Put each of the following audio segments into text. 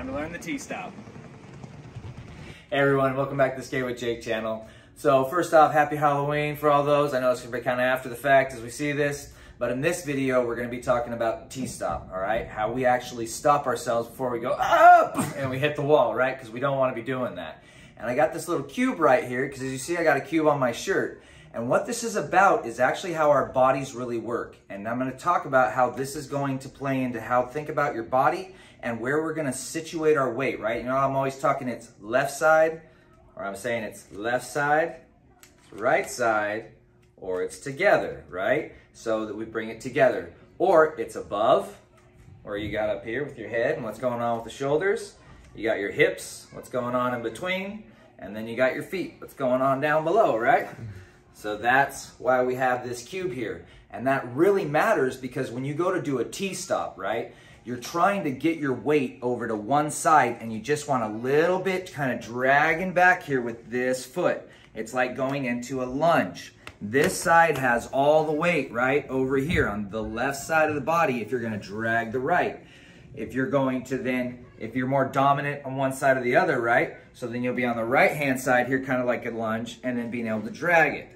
Time to learn the T-stop. Hey everyone, welcome back to the Skate with Jake channel. So first off, happy Halloween for all those. I know it's gonna be kind of after the fact as we see this, but in this video, we're gonna be talking about T-stop, all right? How we actually stop ourselves before we go up and we hit the wall, right? Because we don't wanna be doing that. And I got this little cube right here, because as you see, I got a cube on my shirt. And what this is about is actually how our bodies really work. And I'm gonna talk about how this is going to play into how think about your body and where we're gonna situate our weight, right? You know, I'm always talking it's left side, or I'm saying it's left side, it's right side, or it's together, right? So that we bring it together. Or it's above, or you got up here with your head and what's going on with the shoulders. You got your hips, what's going on in between, and then you got your feet, what's going on down below, right? So that's why we have this cube here. And that really matters because when you go to do a T-stop, right, you're trying to get your weight over to one side and you just want a little bit kind of dragging back here with this foot. It's like going into a lunge. This side has all the weight, right, over here on the left side of the body if you're gonna drag the right. If you're going to then, if you're more dominant on one side or the other, right, so then you'll be on the right-hand side here, kind of like a lunge, and then being able to drag it.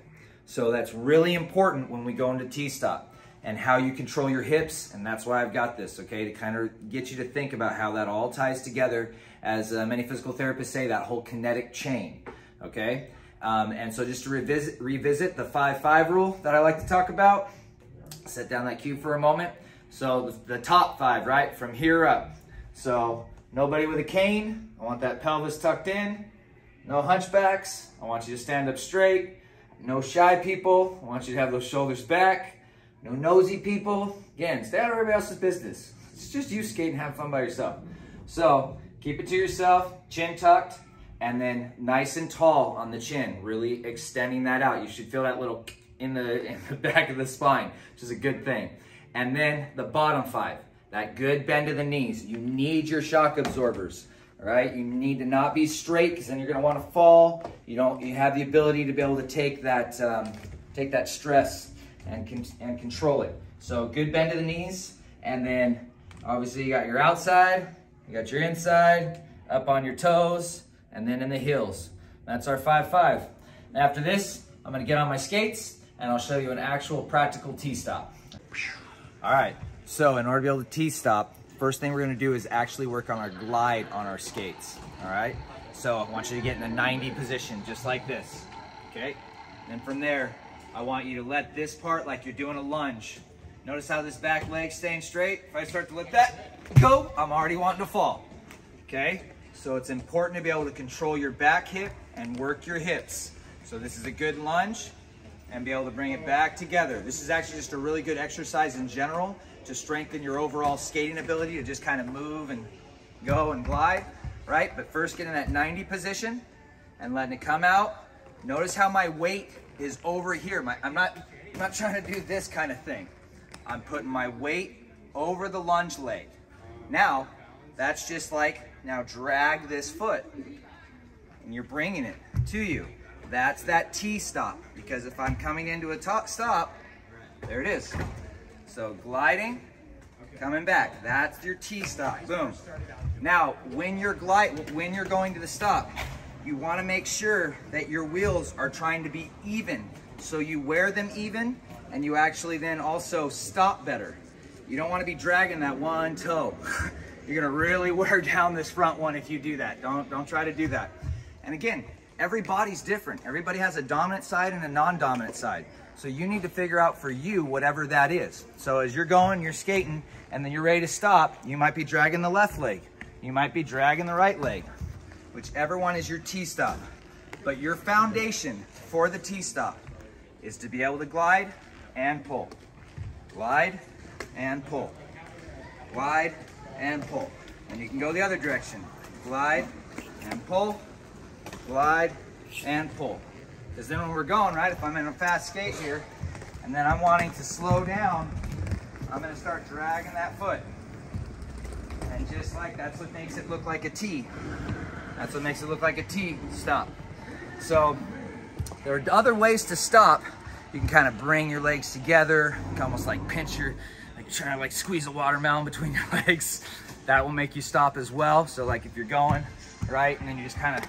So that's really important when we go into T-stop and how you control your hips, and that's why I've got this, okay, to kind of get you to think about how that all ties together, as many physical therapists say, that whole kinetic chain, okay? And so just to revisit the 5-5 rule that I like to talk about, set down that cube for a moment. So the top 5, right, from here up. So nobody with a cane, I want that pelvis tucked in. No hunchbacks, I want you to stand up straight. No shy people, I want you to have those shoulders back. No nosy people, again, stay out of everybody else's business. It's just you skating and have fun by yourself. So keep it to yourself, chin tucked, and then nice and tall on the chin, really extending that out. You should feel that little in the back of the spine, which is a good thing. And then the bottom 5, that good bend of the knees. You need your shock absorbers. All right, you need to not be straight because then you're going to want to fall. You have the ability to be able to take that stress and control it. So good bend of the knees, and then obviously you got your outside, you got your inside, up on your toes, and then in the heels. That's our 5-5. After this, I'm going to get on my skates and I'll show you an actual practical T-stop. All right, so in order to be able to T-stop, first thing we're gonna do is actually work on our glide on our skates, all right? So I want you to get in a 90 position, just like this, okay? Then from there, I want you to let this part like you're doing a lunge. Notice how this back leg's staying straight? If I start to let that go, I'm already wanting to fall, okay? So it's important to be able to control your back hip and work your hips. So this is a good lunge and be able to bring it back together. This is actually just a really good exercise in general to strengthen your overall skating ability to just kind of move and go and glide, right? But first get in that 90 position and letting it come out. Notice how my weight is over here. I'm not trying to do this kind of thing. I'm putting my weight over the lunge leg. Now, that's just like, now drag this foot and you're bringing it to you. That's that T-stop, because if I'm coming into a top stop, there it is. So gliding, coming back, that's your T-stop, boom. Now, when you're going to the stop, you wanna make sure that your wheels are trying to be even. So you wear them even, and you actually then also stop better. You don't wanna be dragging that one toe. You're gonna really wear down this front one if you do that. Don't try to do that. And again, every body's different. Everybody has a dominant side and a non-dominant side. So you need to figure out for you whatever that is. So as you're going, you're skating, and then you're ready to stop, you might be dragging the left leg. You might be dragging the right leg. Whichever one is your T-stop. But your foundation for the T-stop is to be able to glide and pull. Glide and pull. Glide and pull. And you can go the other direction. Glide and pull. Glide and pull. Because then when we're going, right, if I'm in a fast skate here, and then I'm wanting to slow down, I'm gonna start dragging that foot. And just like, that's what makes it look like a T. That's what makes it look like a T stop. So there are other ways to stop, You can kind of bring your legs together, you can almost like pinch your, like you're trying to like squeeze a watermelon between your legs. That will make you stop as well. So like if you're going, right, and then you just kind of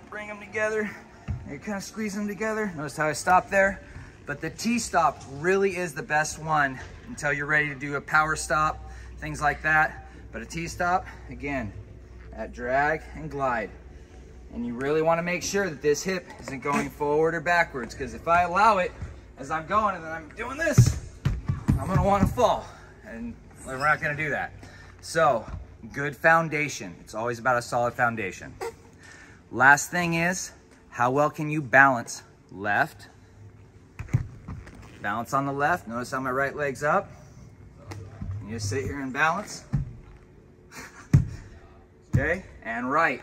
bring them together, and you kind of squeeze them together. Notice how I stopped there? But the T-stop really is the best one until you're ready to do a power stop, things like that. But a T-stop, again, at drag and glide. And you really want to make sure that this hip isn't going forward or backwards, because if I allow it as I'm going and then I'm doing this, I'm going to want to fall, and we're not going to do that. So, good foundation. It's always about a solid foundation. Last thing is, how well can you balance left? Balance on the left. Notice how my right leg's up. You just sit here and balance. Okay, and right.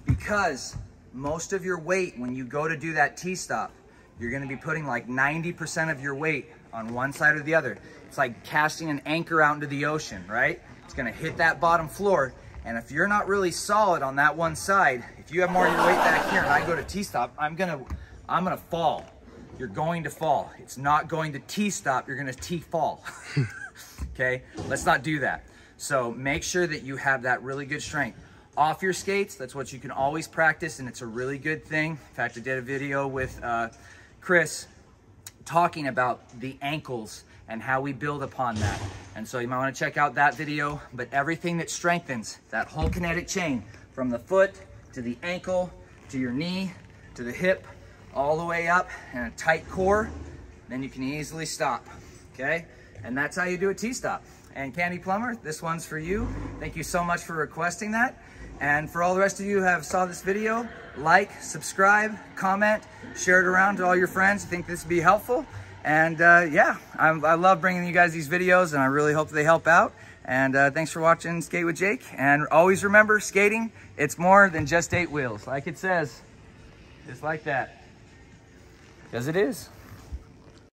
Because most of your weight, when you go to do that T-stop, you're gonna be putting like 90% of your weight on one side or the other. It's like casting an anchor out into the ocean, right? It's gonna hit that bottom floor, and if you're not really solid on that one side, if you have more of your weight back here and I go to T-stop, I'm gonna fall. You're going to fall. It's not going to T-stop, you're gonna T-fall. Okay, let's not do that. So make sure that you have that really good strength. Off your skates, that's what you can always practice, and it's a really good thing. In fact, I did a video with Chris talking about the ankles and how we build upon that. And so you might want to check out that video, but everything that strengthens that whole kinetic chain from the foot to the ankle to your knee to the hip, all the way up, and a tight core, then you can easily stop, okay? And that's how you do a T-stop. And Candy Plumber, this one's for you. Thank you so much for requesting that. And for all the rest of you who have saw this video, like, subscribe, comment, share it around to all your friends who think this would be helpful. And yeah, I love bringing you guys these videos, and I really hope they help out. And thanks for watching Skate with Jake. And always remember, skating, it's more than just 8 wheels. Like it says, just like that. Because it is.